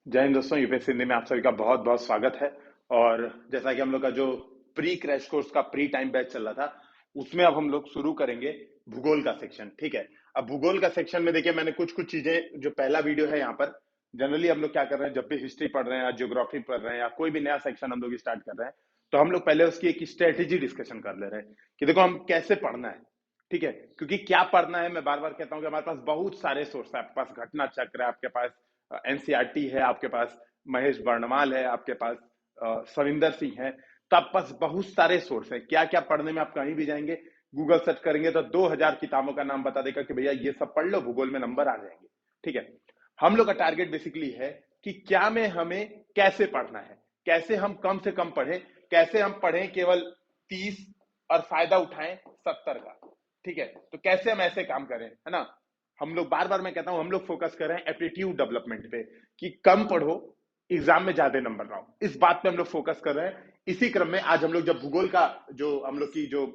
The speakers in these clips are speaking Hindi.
जय हिंद दोस्तों, यूपीएससी हिंदी में आप सभी का बहुत बहुत स्वागत है। और जैसा कि हम लोग का जो प्री क्रैश कोर्स का प्री टाइम बैच चल रहा था, उसमें अब हम लोग शुरू करेंगे भूगोल का सेक्शन। ठीक है, अब भूगोल का सेक्शन में देखिए, मैंने कुछ कुछ चीजें, जो पहला वीडियो है यहाँ पर, जनरली हम लोग क्या कर रहे हैं, जब भी हिस्ट्री पढ़ रहे हैं या ज्योग्राफी पढ़ रहे हैं या कोई भी नया सेक्शन हम लोग स्टार्ट कर रहे हैं, तो हम लोग पहले उसकी एक स्ट्रेटेजी डिस्कशन कर ले रहे हैं कि देखो हम कैसे पढ़ना है। ठीक है, क्योंकि क्या पढ़ना है, मैं बार बार कहता हूँ कि हमारे पास बहुत सारे सोर्स है। आपके पास घटना चक्र है, आपके पास एनसीईआरटी है, आपके पास महेश वर्णमाल है, आपके पास सविंदर सिंह है। तो आपके पास बहुत सारे सोर्स है। क्या क्या पढ़ने में आप कहीं भी जाएंगे, गूगल सर्च करेंगे तो 2000 किताबों का नाम बता देगा कि भैया ये सब पढ़ लो, भूगोल में नंबर आ जाएंगे। ठीक है, हम लोग का टारगेट बेसिकली है कि क्या में हमें कैसे पढ़ना है, कैसे हम कम से कम पढ़ें, कैसे हम पढ़ें केवल 30 और फायदा उठाएं 70 का। ठीक है, तो कैसे हम ऐसे काम करें, है ना। हम लोग बार बार मैं कहता हूं, हम लोग फोकस कर रहे हैं एप्टीट्यूड डेवलपमेंट पे, कि कम पढ़ो, एग्जाम में ज्यादा नंबर लाओ। इस बात पे हम लोग फोकस कर रहे हैं। इसी क्रम में आज हम लोग जब भूगोल का जो हम लोग की जो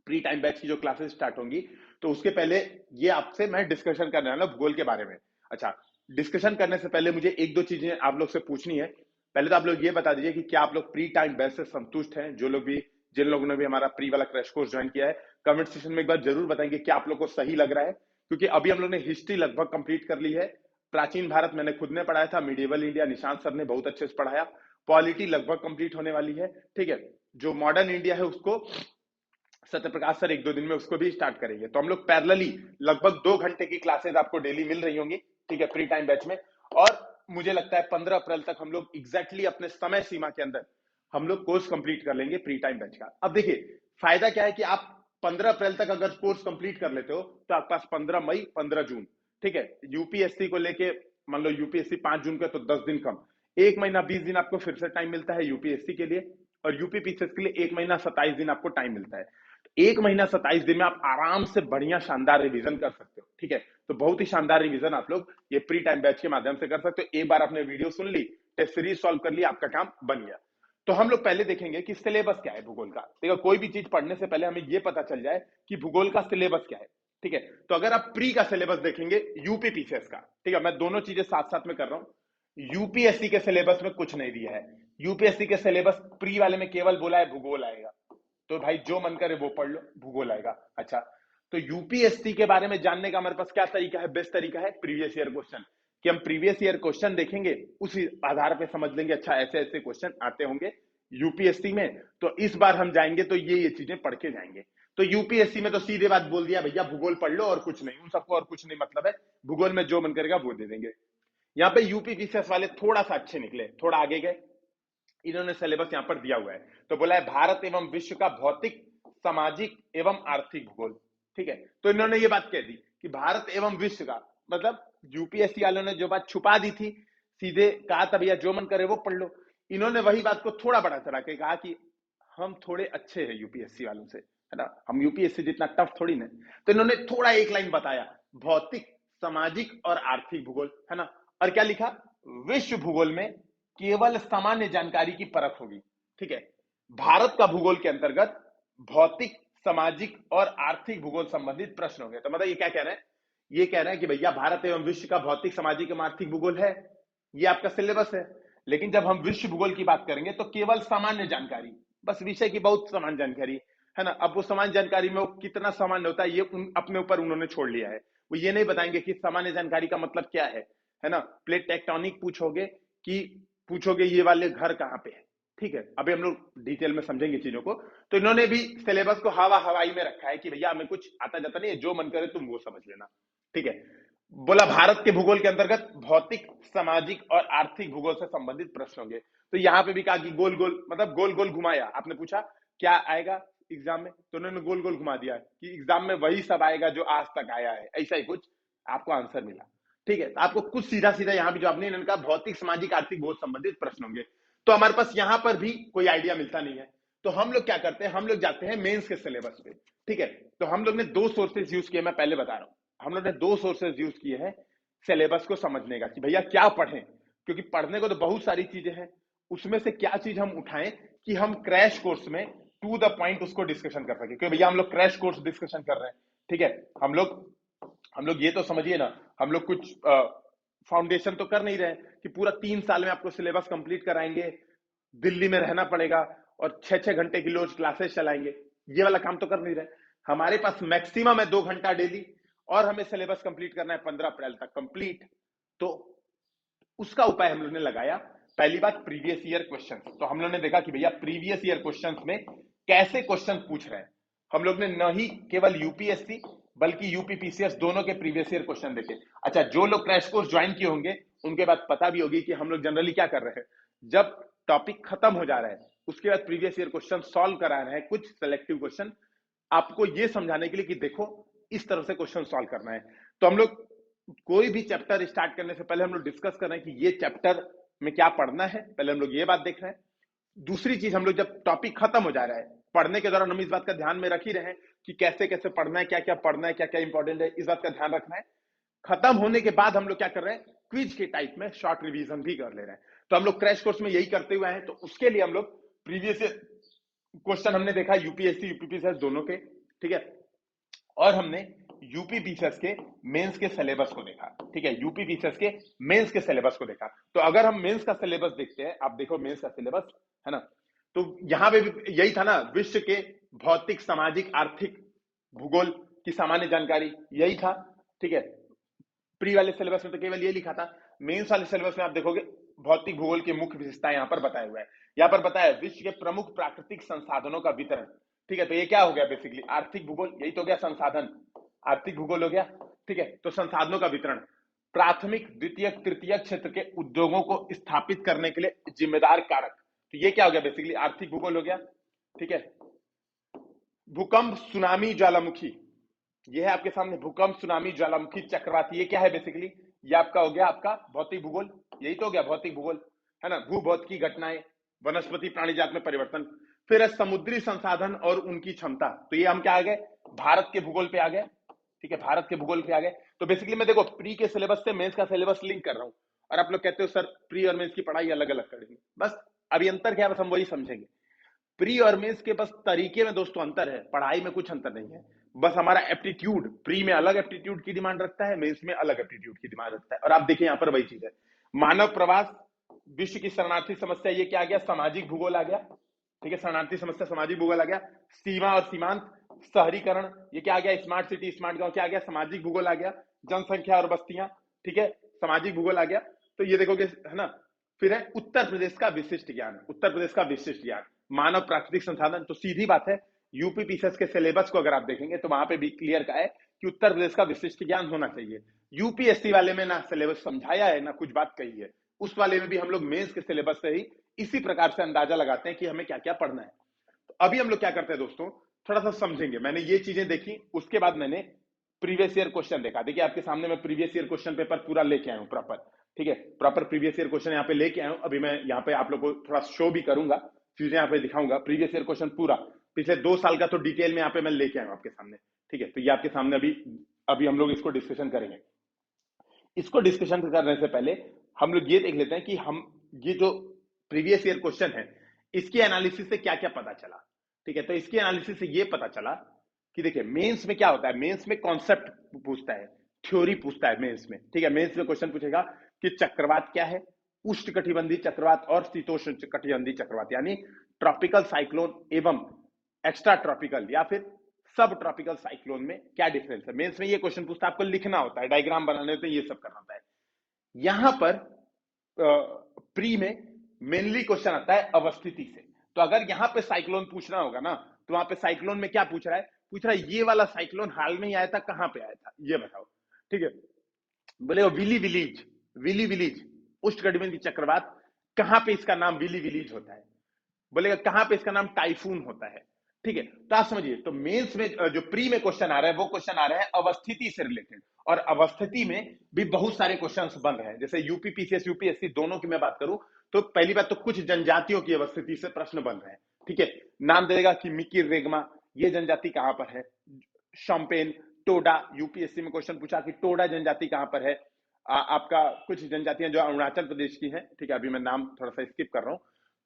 प्री टाइम बैच की जो क्लासेस स्टार्ट होंगी, तो उसके पहले ये आपसे मैं डिस्कशन करने वाला भूगोल के बारे में। अच्छा, डिस्कशन करने से पहले मुझे एक दो चीजें आप लोग से पूछनी है। पहले तो आप लोग ये बता दीजिए कि क्या आप लोग प्री टाइम बैच से संतुष्ट हैं। जो लोग भी, जिन लोगों ने भी हमारा प्री वाला क्रैश कोर्स ज्वाइन किया है, कमेंट सेक्शन में एक बार जरूर बताएंगे क्या आप लोग को सही लग रहा है। क्योंकि अभी हम लोग ने हिस्ट्री लगभग कंप्लीट कर ली है। प्राचीन भारत मैंने खुद ने पढ़ाया था, मिडिवल इंडिया निशांत सर ने बहुत अच्छे से पढ़ाया। पॉलिटी लगभग कंप्लीट होने वाली है। ठीक है, जो मॉडर्न इंडिया है उसको सत्यप्रकाश सर एक दो दिन में उसको भी स्टार्ट करेंगे। तो हम लोग पैरेलली लगभग 2 घंटे की क्लासेस आपको डेली मिल रही होंगी। ठीक है, प्री टाइम बैच में। और मुझे लगता है 15 अप्रैल तक हम लोग एग्जैक्टली अपने समय सीमा के अंदर हम लोग कोर्स कंप्लीट कर लेंगे प्री टाइम बैच का। अब देखिए, फायदा क्या है कि आप 15 अप्रैल तक अगर कोर्स कंप्लीट कर लेते हो तो आपके पास 15 मई, 15 जून, ठीक है, यूपीएससी को लेके, मान लो यूपीएससी 5 जून का, तो 10 दिन कम, 1 महीना 20 दिन आपको फिर से टाइम मिलता है यूपीएससी के लिए। और यूपी पीसीएस के लिए 1 महीना 27 दिन आपको टाइम मिलता है। 1 महीना 27 दिन में आप आराम से बढ़िया शानदार रिवीजन कर सकते हो। ठीक है, तो बहुत ही शानदार रिवीजन आप लोग ये प्री टाइम बैच के माध्यम से कर सकते हो। एक बार आपने वीडियो सुन ली, टेस्ट सीरीज सॉल्व कर ली, आपका काम बन गया। तो हम लोग पहले देखेंगे कि सिलेबस क्या है भूगोल का। देखो, कोई भी चीज पढ़ने से पहले हमें यह पता चल जाए कि भूगोल का सिलेबस क्या है। ठीक है, तो अगर आप प्री का सिलेबस देखेंगे, यूपी पीसीएस का, ठीक है, मैं दोनों चीजें साथ साथ में कर रहा हूं। यूपीएससी के सिलेबस में कुछ नहीं दिया है। यूपीएससी के सिलेबस प्री वाले में केवल बोला है भूगोल आएगा। तो भाई जो मन करे वो पढ़ लो, भूगोल आएगा। अच्छा, तो यूपीएससी के बारे में जानने का हमारे पास क्या तरीका है, बेस्ट तरीका है प्रीवियस ईयर क्वेश्चन। कि हम प्रीवियस ईयर क्वेश्चन देखेंगे, उसी आधार पे समझ लेंगे अच्छा ऐसे ऐसे क्वेश्चन आते होंगे यूपीएससी में, तो इस बार हम जाएंगे तो ये चीजें पढ़ के जाएंगे। तो यूपीएससी में तो सीधे बात बोल दिया, भैया भूगोल पढ़ लो और कुछ नहीं, उन सबको और कुछ नहीं मतलब है, भूगोल में जो मन करेगा वो दे देंगे। यहाँ पे यूपी पीसीएस वाले थोड़ा सा अच्छे निकले, थोड़ा आगे गए। इन्होंने सिलेबस यहां पर दिया हुआ है, तो बोला है भारत एवं विश्व का भौतिक, सामाजिक एवं आर्थिक भूगोल। ठीक है, तो इन्होंने ये बात कह दी कि भारत एवं विश्व का मतलब, यूपीएससी वालों ने जो बात छुपा दी थी, सीधे कहा था भैया जो मन करे वो पढ़ लो। इन्होंने वही बात को थोड़ा बड़ा चढ़ा के कहा कि हम थोड़े अच्छे हैं यूपीएससी वालों से, है ना, हम यूपीएससी जितना टफ थोड़ी ना। तो इन्होंने थोड़ा एक लाइन बताया, भौतिक, सामाजिक और आर्थिक भूगोल, है ना। और क्या लिखा, विश्व भूगोल में केवल सामान्य जानकारी की परख होगी। ठीक है, भारत का भूगोल के अंतर्गत भौतिक, सामाजिक और आर्थिक भूगोल संबंधित प्रश्न होंगे। तो मतलब ये क्या कह रहे हैं, ये कह रहे हैं कि भैया भारत एवं विश्व का भौतिक, सामाजिक एवं आर्थिक भूगोल है, ये आपका सिलेबस है। लेकिन जब हम विश्व भूगोल की बात करेंगे तो केवल सामान्य जानकारी, बस विषय की बहुत सामान्य जानकारी, है ना। अब वो सामान्य जानकारी में वो कितना सामान्य होता है, ये अपने ऊपर उन्होंने छोड़ लिया है। वो ये नहीं बताएंगे कि सामान्य जानकारी का मतलब क्या है ना। प्लेट टेक्टोनिक पूछोगे कि पूछोगे ये वाले घर कहाँ पे है। ठीक है, अभी हम लोग डिटेल में समझेंगे चीजों को। तो इन्होंने भी सिलेबस को हवा हवाई में रखा है कि भैया हमें कुछ आता जाता नहीं है, जो मन करे तुम वो समझ लेना। ठीक है, बोला भारत के भूगोल के अंतर्गत भौतिक, सामाजिक और आर्थिक भूगोल से संबंधित प्रश्न होंगे। तो यहां पे भी कहा कि गोल गोल, मतलब गोल गोल घुमाया। आपने पूछा क्या आएगा एग्जाम में, तो उन्होंने गोल गोल घुमा दिया कि एग्जाम में वही सब आएगा जो आज तक आया है, ऐसा ही कुछ आपको आंसर मिला। ठीक है, तो आपको कुछ सीधा सीधा यहाँ भी जवाब नहीं, इन्होंने कहा भौतिक, सामाजिक, आर्थिक भूगोल संबंधित प्रश्न होंगे। तो हमारे पास यहां पर भी कोई आइडिया मिलता नहीं है। तो हम लोग क्या करते हैं, हम लोग जाते हैं मेंस के सिलेबस पे। ठीक है, तो हम लोग ने 2 सोर्सेज यूज किए, मैं पहले बता रहा हूं। हम लोग ने 2 सोर्सेज यूज किए हैं सिलेबस को समझने का, कि भैया क्या पढ़ें। क्योंकि पढ़ने को तो बहुत सारी चीजें हैं, उसमें से क्या चीज हम उठाएं कि हम क्रैश कोर्स में टू द पॉइंट उसको डिस्कशन कर सके। क्योंकि भैया हम लोग क्रैश कोर्स डिस्कशन कर रहे हैं। ठीक है, हम लोग ये तो समझिए ना, हम लोग कुछ फाउंडेशन तो कर नहीं रहे कि पूरा 3 साल में आपको सिलेबस कंप्लीट कराएंगे, दिल्ली में रहना पड़ेगा और 6-6 घंटे की रोज क्लासेस चलाएंगे, ये वाला काम तो कर नहीं रहे। हमारे पास मैक्सिमम है 2 घंटा डेली और हमें सिलेबस कंप्लीट करना है 15 अप्रैल तक कंप्लीट। तो उसका उपाय हम लोग ने लगाया। पहली बात प्रीवियस ईयर क्वेश्चन, तो हम लोग ने देखा कि भैया प्रीवियस ईयर क्वेश्चन में कैसे क्वेश्चन पूछ रहे हैं। हम लोग ने न ही केवल यूपीएससी बल्कि यूपीपीसीएस दोनों के प्रीवियस ईयर क्वेश्चन देखे। अच्छा, जो लोग क्रैश कोर्स ज्वाइन किए होंगे उनके बाद पता भी होगी कि हम लोग जनरली क्या कर रहे हैं, जब टॉपिक खत्म हो जा रहा है उसके बाद प्रीवियस ईयर क्वेश्चन सॉल्व करा रहे हैं, कुछ सिलेक्टिव क्वेश्चन आपको ये समझाने के लिए कि देखो इस तरह से क्वेश्चन सॉल्व करना है। तो हम लोग कोई भी चैप्टर स्टार्ट करने से पहले हम लोग डिस्कस कर रहे हैं कि ये चैप्टर में क्या पढ़ना है, पहले हम लोग ये बात देख रहे हैं। दूसरी चीज, हम लोग जब टॉपिक खत्म हो जा रहा है पढ़ने के दौरान हम इस बात का ध्यान में रख ही रहे हैं कि कैसे कैसे पढ़ना है, क्या क्या पढ़ना है, क्या क्या इंपॉर्टेंट है, इस बात का ध्यान रखना है। खत्म होने के बाद हम लोग क्या कर रहे हैं, क्विज के टाइप में शॉर्ट रिवीजन भी कर ले रहे हैं। तो हम लोग क्रैश कोर्स में यही करते हुए हैं। तो उसके लिए हम लोग प्रीवियस क्वेश्चन हमने देखा यूपीएससी यूपीपीसीएस दोनों के, ठीक है, और हमने यूपीपीसीएस के मेंस के सिलेबस को देखा, ठीक है, यूपीपीसीएस के मेंस के सिलेबस को देखा। तो अगर हम मेंस का सिलेबस देखते हैं, आप देखो मेंस का सिलेबस है ना, तो यहां पे भी यही था ना, विश्व के भौतिक सामाजिक आर्थिक भूगोल की सामान्य जानकारी, यही था, ठीक है। प्री वाले सिलेबस में तो केवल ये लिखा था। मेंस वाले सिलेबस में आप देखोगे भौतिक भूगोल की मुख्य विशेषता यहाँ पर बताया हुआ है। यहाँ पर बताया विश्व के प्रमुख प्राकृतिक संसाधनों का वितरण, ठीक है। तो ये क्या हो गया बेसिकली, आर्थिक भूगोल, यही तो हो गया संसाधन, आर्थिक भूगोल हो गया, ठीक है। तो संसाधनों का वितरण, प्राथमिक द्वितीयक तृतीयक क्षेत्र के उद्योगों को स्थापित करने के लिए जिम्मेदार कारक, तो ये क्या हो गया बेसिकली आर्थिक भूगोल हो गया, ठीक है। भूकंप सुनामी ज्वालामुखी, ये है आपके सामने भूकंप सुनामी ज्वालामुखी चक्रवात, ये क्या है बेसिकली, ये आपका हो गया आपका भौतिक भूगोल, यही तो हो गया भौतिक भूगोल, है ना। भूभौतिकी घटनाएं, वनस्पति प्राणी जात में परिवर्तन, फिर है समुद्री संसाधन और उनकी क्षमता, तो ये हम क्या आ गए, भारत के भूगोल पे आ गए, ठीक है, भारत के भूगोल पे आ गए। तो बेसिकली मैं देखो प्री के सिलेबस से मेंस का सिलेबस लिंक कर रहा हूं, और आप लोग कहते हो सर प्री और मेंस की पढ़ाई अलग अलग करेंगे, बस अभी अंतर क्या है बस हम वही समझेंगे। प्री और मेंस के बस तरीके में दोस्तों अंतर है, पढ़ाई में कुछ अंतर नहीं है। बस हमारा एप्टीट्यूड प्री में अलग एप्टीट्यूड की डिमांड रखता है, मेंस में अलग एप्टीट्यूड की डिमांड रखता है। और आप देखिए यहाँ पर वही चीज है, मानव प्रवास, विश्व की शरणार्थी समस्या, ये क्या आ गया, सामाजिक भूगोल आ गया, ठीक है, शरणार्थी समस्या सामाजिक भूगोल आ गया। सीमा और सीमांत, शहरीकरण, ये क्या आ गया, स्मार्ट सिटी स्मार्ट गांव, क्या आ गया, सामाजिक भूगोल आ गया। जनसंख्या और बस्तियां, ठीक है, सामाजिक भूगोल आ गया। तो ये देखोगे है ना। फिर है उत्तर प्रदेश का विशिष्ट ज्ञान, उत्तर प्रदेश का विशिष्ट ज्ञान, मानव प्राकृतिक संसाधन, तो सीधी बात है यूपीपीसीएस के सिलेबस को अगर आप देखेंगे तो वहां पे भी क्लियर का है कि उत्तर प्रदेश का विशिष्ट ज्ञान होना चाहिए। यूपीएससी वाले में ना सिलेबस समझाया है ना कुछ बात कही है, उस वाले में भी हम लोग मेंस के सिलेबस से ही इसी प्रकार से अंदाजा लगाते हैं कि हमें क्या क्या पढ़ना है। तो अभी हम लोग क्या करते हैं दोस्तों, थोड़ा सा समझेंगे। मैंने ये चीजें देखी, उसके बाद मैंने प्रीवियस ईयर क्वेश्चन देखा। देखिए आपके सामने मैं प्रीवियस ईयर क्वेश्चन पेपर पूरा लेके आया हूँ प्रॉपर, ठीक है, प्रॉपर प्रीवियस ईयर क्वेश्चन यहाँ पे लेके आया हूँ। अभी मैं यहाँ पे आप लोग को थोड़ा शो भी करूंगा, चीजें यहाँ पे दिखाऊंगा। प्रीवियस ईयर क्वेश्चन पूरा पिछले 2 साल का तो डिटेल में यहाँ पे मैं लेके आया हूँ आपके सामने, ठीक है। तो ये आपके सामने अभी हम लोग इसको डिस्कशन करेंगे। इसको डिस्कशन करने से पहले हम लोग ये देख लेते हैं कि हम ये जो प्रीवियस ईयर क्वेश्चन है इसके एनालिसिस से क्या क्या पता चला, ठीक है। तो इसके एनालिसिस से ये पता चला कि देखिए मेंस में क्या होता है, मेंस में कॉन्सेप्ट पूछता है, थ्योरी पूछता है मेंस में, ठीक है। मेंस में क्वेश्चन पूछेगा कि चक्रवात क्या है, उष्णकटिबंधीय चक्रवात और शीतोष्ण कटिबंधीय चक्रवात, यानी ट्रॉपिकल साइक्लोन एवं एक्स्ट्रा ट्रॉपिकल या फिर सब ट्रॉपिकल साइक्लोन में क्या डिफरेंस है। मेंस में ये क्वेश्चन पूछता है, आपको लिखना होता है, डायग्राम बनाने होते हैं, ये सब करना होता है। यहां पर प्री में मेनली क्वेश्चन आता है अवस्थिति से। तो अगर यहां पे साइक्लोन पूछना होगा ना, तो वहां पे साइक्लोन में क्या पूछ रहा है, पूछ रहा है ये वाला साइक्लोन हाल में ही आया था, कहां पे आया था ये बताओ, ठीक है। बोले विली विलीज, विली विलीज उष्णकटिबंधीय चक्रवात, कहां पे इसका नाम विली विलीज होता है, बोलेगा कहां पे इसका नाम टाइफून होता है, ठीक है। तो आप समझिए, तो मेंस में जो प्री में क्वेश्चन आ रहा है वो क्वेश्चन आ रहा है अवस्थिति से रिलेटेड, और अवस्थिति में भी बहुत सारे क्वेश्चंस बन रहे हैं। जैसे यूपीपीसीएस यूपीएससी दोनों की मैं बात करूं तो पहली बात तो कुछ जनजातियों की अवस्थिति से प्रश्न बन रहे हैं, ठीक है। नाम दे देगा कि मिकी रेगमा, ये जनजाति कहां पर है, शॉम्पेन, टोडा, यूपीएससी में क्वेश्चन पूछा कि टोडा जनजाति कहां पर है। आपका कुछ जनजातियां जो अरुणाचल प्रदेश की हैं, ठीक है, अभी मैं नाम थोड़ा सा स्किप कर रहा हूं।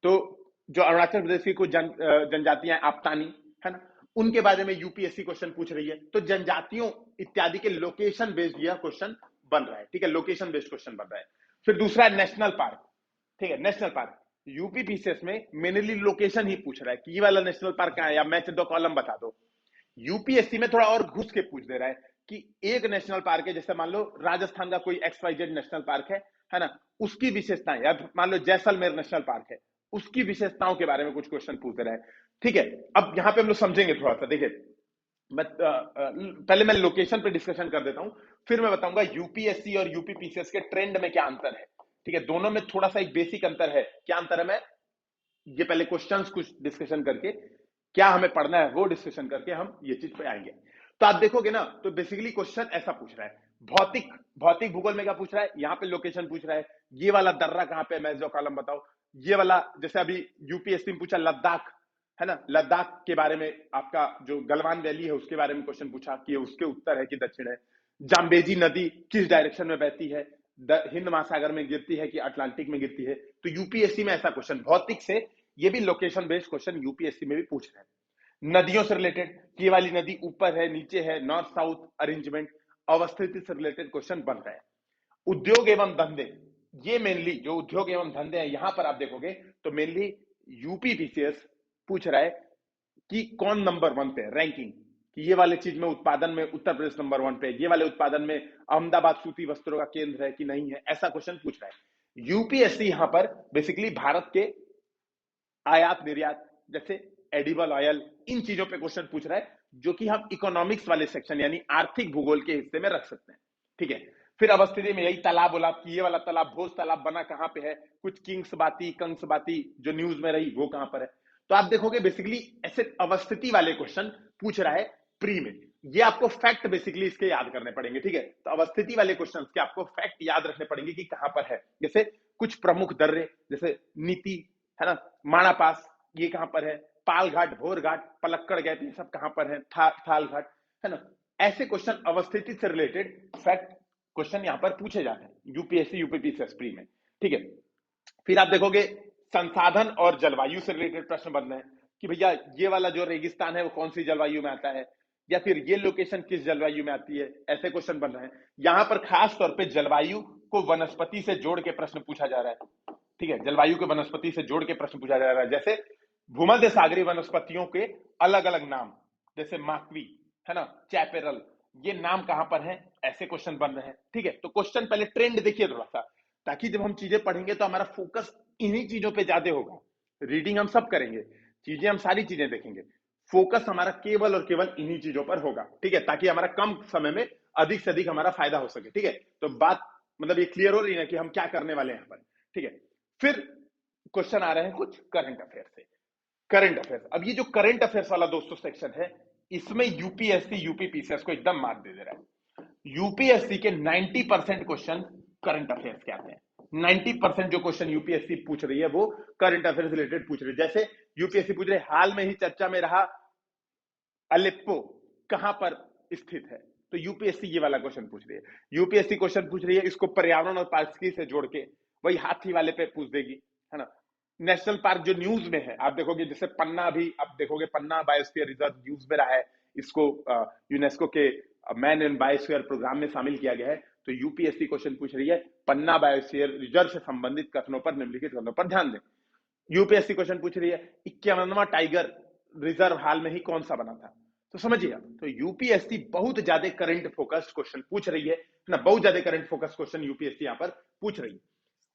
तो जो अरुणाचल प्रदेश की कुछ जनजातियां आपतानी, है ना, उनके बारे में यूपीएससी क्वेश्चन पूछ रही है। तो जनजातियों इत्यादि के लोकेशन बेस्ड यह क्वेश्चन बन रहा है, ठीक है, लोकेशन बेस्ड क्वेश्चन बन रहा है। फिर दूसरा है नेशनल पार्क, ठीक है, नेशनल पार्क यूपी पीसीएस में मेनली लोकेशन ही पूछ रहा है कि ये वाला नेशनल पार्क कहाँ है, या मैच दो कॉलम बता दो। यूपीएससी में थोड़ा और घुस के पूछ दे रहा है कि एक नेशनल पार्क है, जैसे मान लो राजस्थान का कोई XYZ नेशनल पार्क है ना, उसकी विशेषताएं, या मान लो जैसलमेर नेशनल पार्क है, उसकी विशेषताओं के बारे में कुछ क्वेश्चन पूछ रहा है, ठीक है। अब यहाँ पे हम लोग समझेंगे थोड़ा सा, देखिए मैं पहले मैं लोकेशन पे डिस्कशन कर देता हूं, फिर मैं बताऊंगा यूपीएससी और यूपी पीसीएस के ट्रेंड में क्या अंतर है, ठीक है। दोनों में थोड़ा सा एक बेसिक अंतर है, क्या अंतर है, मैं ये पहले क्वेश्चंस कुछ डिस्कशन करके क्या हमें पढ़ना है वो डिस्कशन करके हम ये चीज पे आएंगे। तो आप देखोगे ना, तो बेसिकली क्वेश्चन ऐसा पूछ रहा है, भौतिक भौतिक भूगोल में क्या पूछ रहा है, यहाँ पे लोकेशन पूछ रहा है, ये वाला दर्रा कहाँ पे, मैं जो कॉलम बताओ, ये वाला जैसे अभी यूपीएससी में पूछा लद्दाख, है ना, लद्दाख के बारे में, आपका जो गलवान वैली है उसके बारे में क्वेश्चन पूछा कि उसके उत्तर है कि दक्षिण है, जाम्बेजी नदी किस डायरेक्शन में बहती है, हिंद महासागर में गिरती है कि अटलांटिक में गिरती है। तो यूपीएससी में ऐसा क्वेश्चन भौतिक से, ये भी लोकेशन बेस्ड क्वेश्चन यूपीएससी में भी पूछ रहे हैं। नदियों से रिलेटेड, ये वाली नदी ऊपर है नीचे है, नॉर्थ साउथ अरेंजमेंट, अवस्थिति से रिलेटेड क्वेश्चन बन रहे हैं। उद्योग एवं धंधे, ये मेनली जो उद्योग एवं धंधे हैं, यहां पर आप देखोगे तो मेनली यूपी पीसीएस पूछ रहा है कि कौन नंबर 1 पे है, रैंकिंग, कि ये वाले चीज में उत्पादन में उत्तर प्रदेश नंबर 1 पे, ये वाले उत्पादन में अहमदाबाद सूती वस्त्रों का केंद्र है कि नहीं है, ऐसा क्वेश्चन पूछ रहा है। यूपीएससी यहां पर बेसिकली भारत के आयात निर्यात, जैसे एडिबल ऑयल, इन चीजों पे क्वेश्चन पूछ रहा है, जो कि हम इकोनॉमिक्स वाले सेक्शन यानी आर्थिक भूगोल के हिस्से में रख सकते हैं, ठीक है। फिर अवस्थिति में यही तालाब उलाब की, ये वाला तालाब भोज तालाब बना कहां पे है, कुछ किंग्स बाती कंग्स बाती जो न्यूज में रही वो कहां पर है। तो आप देखोगे बेसिकली ऐसे अवस्थिति वाले क्वेश्चन पूछ रहा है प्री में, ये आपको फैक्ट बेसिकली इसके याद करने पड़ेंगे, ठीक है। तो अवस्थिति वाले क्वेश्चन के आपको फैक्ट याद रखने पड़ेंगे कि कहां पर है, जैसे कुछ प्रमुख दर्रे, जैसे नीति, है ना, माणा पास ये कहां पर है, पाल घाट, भोर घाट, पलक्कड़ गैप, ये सब कहां पर है, थाल घाट, है ना। ऐसे क्वेश्चन अवस्थिति से रिलेटेड फैक्ट क्वेश्चन यहां पर पूछे जाते हैं यूपीएससी यूपीपीसीएस प्री में, ठीक है। फिर आप देखोगे संसाधन और जलवायु से रिलेटेड प्रश्न बन रहे हैं कि भैया ये वाला जो रेगिस्तान है वो कौन सी जलवायु में आता है, या फिर ये लोकेशन किस जलवायु में आती है, ऐसे क्वेश्चन बन रहे हैं। यहां पर खास तौर पे जलवायु को वनस्पति से जोड़ के प्रश्न पूछा जा रहा है, ठीक है, जलवायु को वनस्पति से जोड़ के प्रश्न पूछा जा रहा है। जैसे भूमध्य सागरीय वनस्पतियों के अलग अलग नाम, जैसे माकवी, है ना, चैपेरल, ये नाम कहां पर हैं, ऐसे क्वेश्चन बन रहे हैं, ठीक है। तो क्वेश्चन पहले ट्रेंड देखिए थोड़ा सा, ताकि जब हम चीजें पढ़ेंगे तो हमारा फोकस इन्हीं चीजों पे ज्यादा होगा। रीडिंग हम सब करेंगे, चीजें हम सारी चीजें देखेंगे, फोकस हमारा केवल और केवल इन्हीं चीजों पर होगा, ठीक है, ताकि हमारा कम समय में अधिक से अधिक हमारा फायदा हो सके, ठीक है। तो बात मतलब ये क्लियर हो रही है कि हम क्या करने वाले हैं यहाँ पर, ठीक है। फिर क्वेश्चन आ रहे हैं कुछ करंट अफेयर से। करंट अफेयर्स, अब ये जो करंट अफेयर्स वाला दोस्तों सेक्शन है, इसमें यूपीएससी यूपीपीसीएस को एकदम मार दे दे रहा है। यूपीएससी के 90% क्वेश्चन करंट अफेयर्स के आते हैं। 90% जो क्वेश्चन यूपीएससी पूछ रही है वो करंट अफेयर्स रिलेटेड पूछ रही है। जैसे यूपीएससी पूछ रही है हाल में ही चर्चा में रहा अलेप्पो कहां पर स्थित है, तो यूपीएससी ये वाला क्वेश्चन पूछ रही है। यूपीएससी क्वेश्चन पूछ रही है इसको पर्यावरण और पारिस्थितिकी से जोड़ के, वही हाथी वाले पे पूछ देगी, है ना। नेशनल पार्क जो न्यूज में है आप देखोगे, जैसे पन्ना, भी आप देखोगे पन्ना बायोस्फीयर रिजर्व न्यूज में रहा है, इसको यूनेस्को के मैन इन बायोस्फीयर प्रोग्राम में शामिल किया गया है। तो यूपीएससी क्वेश्चन पूछ रही है पन्ना बायोस्फीयर रिजर्व से संबंधित कथनों पर, निम्नलिखित कथनों पर ध्यान दें। यूपीएससी क्वेश्चन पूछ रही है 51वां टाइगर रिजर्व हाल में ही कौन सा बना था, तो समझिए। तो यूपीएससी बहुत ज्यादा करंट फोकस्ड क्वेश्चन पूछ रही है ना, बहुत ज्यादा करंट फोकस्ड क्वेश्चन यूपीएससी यहां पर पूछ रही है।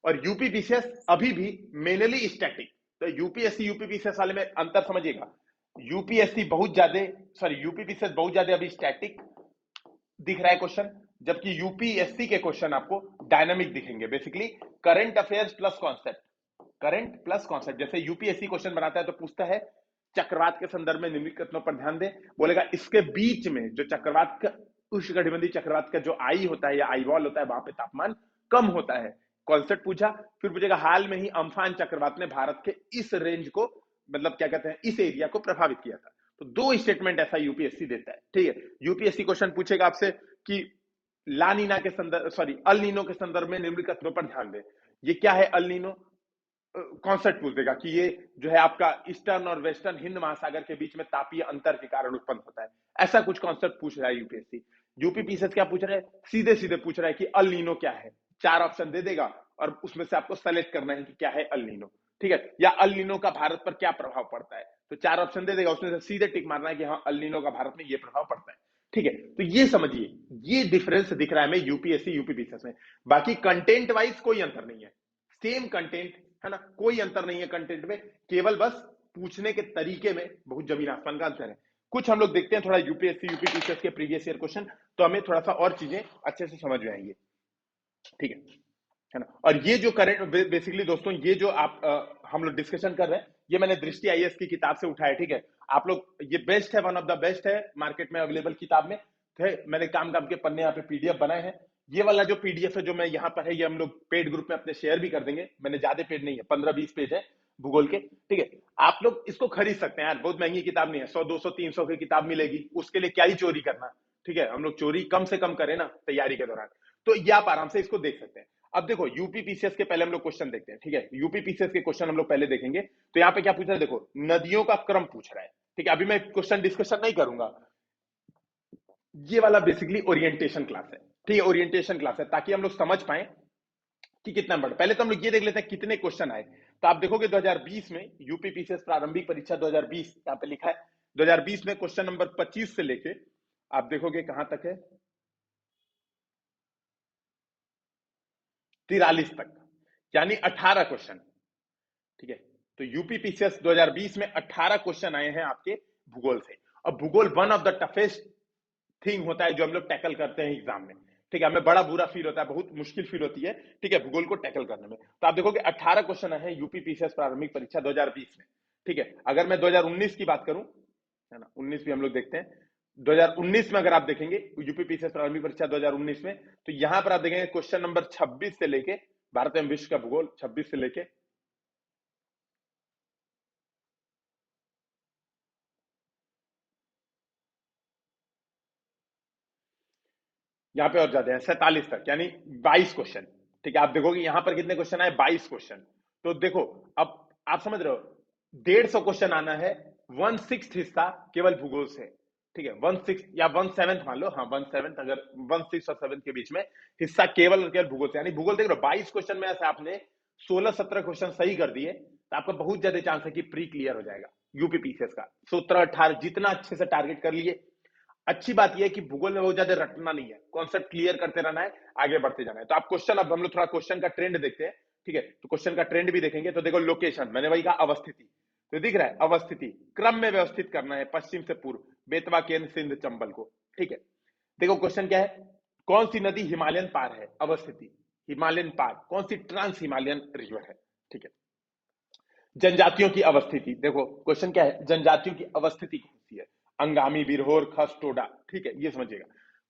और यूपीपीसीएस अभी भी मेनली स्टैटिक, तो यूपीएससी यूपीपीसीएस वाले में अंतर समझिएगा। यूपीएससी बहुत ज्यादा, सॉरी यूपीपीसीएस बहुत ज्यादा अभी स्टैटिक दिख रहा है क्वेश्चन, जबकि यूपीएससी के क्वेश्चन आपको डायनामिक दिखेंगे। Basically current affairs plus concept, current plus concept. जैसे यूपीएससी क्वेश्चन बनाता है तो पूछता है चक्रवात के संदर्भ में निम्नलिखित कथनों पर ध्यान दें, बोलेगा इसके बीच में जो चक्रवात का, उष्णकटिबंधीय चक्रवात का जो आई होता है या आई वॉल होता है, वहां पे तापमान कम होता है, कॉन्सेप्ट पूछा। फिर पूछेगा हाल में ही अम्फान चक्रवात ने भारत के इस रेंज को, मतलब क्या कहते हैं, इस एरिया को प्रभावित किया था। तो दो स्टेटमेंट ऐसा यूपीएससी देता है, ठीक है। यूपीएससी क्वेश्चन पूछेगा आपसे कि लानीना के संदर्भ, सॉरी अल नीनो के संदर्भ में निम्नलिखित कथनों पर ध्यान दें। ये क्या है अल नीनो, कॉन्सेप्ट पूछ देगा कि ये जो है आपका ईस्टर्न और वेस्टर्न हिंद महासागर के बीच में तापीय अंतर के कारण उत्पन्न होता है, ऐसा कुछ कॉन्सेप्ट पूछ रहा है यूपीएससी। यूपीपीसीएस क्या पूछ रहा है, सीधे सीधे पूछ रहा है कि अल नीनो क्या है, 4 ऑप्शन दे देगा और उसमें से आपको सेलेक्ट करना है कि क्या है अल नीनो, ठीक है, या अल नीनो का भारत पर क्या प्रभाव पड़ता है, तो 4 ऑप्शन दे देगा, उसमें से सीधे टिक मारना है कि हाँ अल नीनो का भारत में ये प्रभाव पड़ता है, ठीक है। तो ये समझिए, ये डिफरेंस दिख रहा है हमें यूपीएससी यूपीपीसीएस में। बाकी कंटेंट वाइज कोई अंतर नहीं है, सेम कंटेंट है ना, कोई अंतर नहीं है कंटेंट में, केवल बस पूछने के तरीके में बहुत जमीन आसमान का अंतर है। कुछ हम लोग देखते हैं थोड़ा यूपीएससी यूपीपीसीएस के प्रीवियस ईयर क्वेश्चन, तो हमें थोड़ा सा और चीजें अच्छे से समझ में आएंगी, ठीक है ना। और ये जो करंट बेसिकली दोस्तों, ये जो आप हम लोग डिस्कशन कर रहे हैं, ये मैंने दृष्टि आईएएस की किताब से उठाया, ठीक है। आप लोग, ये बेस्ट है, वन ऑफ द बेस्ट है मार्केट में अवेलेबल किताब में थे। मैंने काम काम के पन्ने यहाँ पे पीडीएफ बनाए हैं। ये वाला जो पीडीएफ है जो मैं यहाँ पर है, ये हम लोग पेड ग्रुप में अपने शेयर भी कर देंगे। मैंने ज्यादा पेड नहीं है, 15-20 पेज है भूगोल के, ठीक है। आप लोग इसको खरीद सकते हैं यार, बहुत महंगी किताब नहीं है, 100-200-300 की किताब मिलेगी, उसके लिए क्या ही चोरी करना, ठीक है। हम लोग चोरी कम से कम करें ना तैयारी के दौरान, तो ये आप आराम से इसको देख सकते हैं। अब देखो यूपीपीसीएस के पहले हम लोग क्वेश्चन देखते हैं, ठीक है। यूपीपीसीएस के क्वेश्चन हम लोग पहले देखेंगे। तो यहाँ पे क्या पूछ रहा है, देखो नदियों का क्रम पूछ रहा है, ठीक है। अभी मैं क्वेश्चन डिस्कशन नहीं करूंगा, ये वाला बेसिकली ओरिएंटेशन क्लास है, ठीक है, ओरिएंटेशन क्लास है, ताकि हम लोग समझ पाए कि कितना बढ़। पहले तो हम लोग ये देख लेते हैं कितने क्वेश्चन आए। तो आप देखोगे 2020 में यूपीपीसीएस प्रारंभिक परीक्षा 2020 यहाँ पे लिखा है, 2020 में क्वेश्चन नंबर 25 से लेके आप देखोगे कहां तक है, 43 तक, यानी 18 क्वेश्चन, ठीक है। तो यूपीपीसीएस 2020 में 18 क्वेश्चन आए हैं आपके भूगोल से। अब भूगोल one of the toughest thing होता है जो हम लोग टैकल करते हैं एग्जाम में, ठीक है। हमें बड़ा बुरा फील होता है, बहुत मुश्किल फील होती है, ठीक है, भूगोल को टैकल करने में। तो आप देखोगे 18 क्वेश्चन आए हैं यूपीपीसीएस प्रारंभिक परीक्षा 2020 में, ठीक है। अगर मैं 2019 की बात करूं, है ना, 19 भी हम लोग देखते हैं। 2019 में अगर आप देखेंगे यूपीपीसीएस प्रारंभिक परीक्षा 2019 में, तो यहां पर आप देखेंगे क्वेश्चन नंबर 26 से लेके भारत एवं विश्व का भूगोल 26 से लेके यहाँ पे और ज्यादा है, 47 तक, यानी 22 क्वेश्चन, ठीक है। आप देखोगे यहाँ पर कितने क्वेश्चन आए, 22 क्वेश्चन। तो देखो, अब आप समझ रहे हो, 150 क्वेश्चन आना है, 1/6 हिस्सा केवल भूगोल से, ठीक है, 1/6 या 1/7 मान लो, हाँ 1/7, अगर 1/6 और 7 के बीच में हिस्सा केवल और केवल भूगोल से, यानी भूगोल देख रहे हो 22 क्वेश्चन में से आपने 16-17 क्वेश्चन सही कर दिए, तो आपका बहुत ज्यादा चांस है कि प्री क्लियर हो जाएगा यूपीपीसीएस का। 17-18 जितना अच्छे से टारगेट कर लिए। अच्छी बात यह है कि भूगोल में बहुत ज्यादा रटना नहीं है, कॉन्सेप्ट क्लियर करते रहना है, आगे बढ़ते जाना है। तो आप क्वेश्चन, अब हम लोग थोड़ा क्वेश्चन का ट्रेंड देखते हैं, ठीक है। तो क्वेश्चन का ट्रेंड भी देखेंगे। तो देखो लोकेशन, मैंने वही कहा अवस्थिति, तो दिख रहा है अवस्थिति, क्रम में व्यवस्थित करना है पश्चिम से पूर्व, बेतवा केंद्र सिंध चंबल को, ठीक है। देखो क्वेश्चन क्या है, कौन सी नदी हिमालयन पार है, अवस्थिति, हिमालयन पार, कौन सी ट्रांस हिमालयन रिवर है, ठीक है। जनजातियों की अवस्थिति, देखो क्वेश्चन क्या है, जनजातियों की अवस्थिति कौन सी है, अंगामी, बिरहोर, खस, टोडा, ठीक है, ये समझिएगा।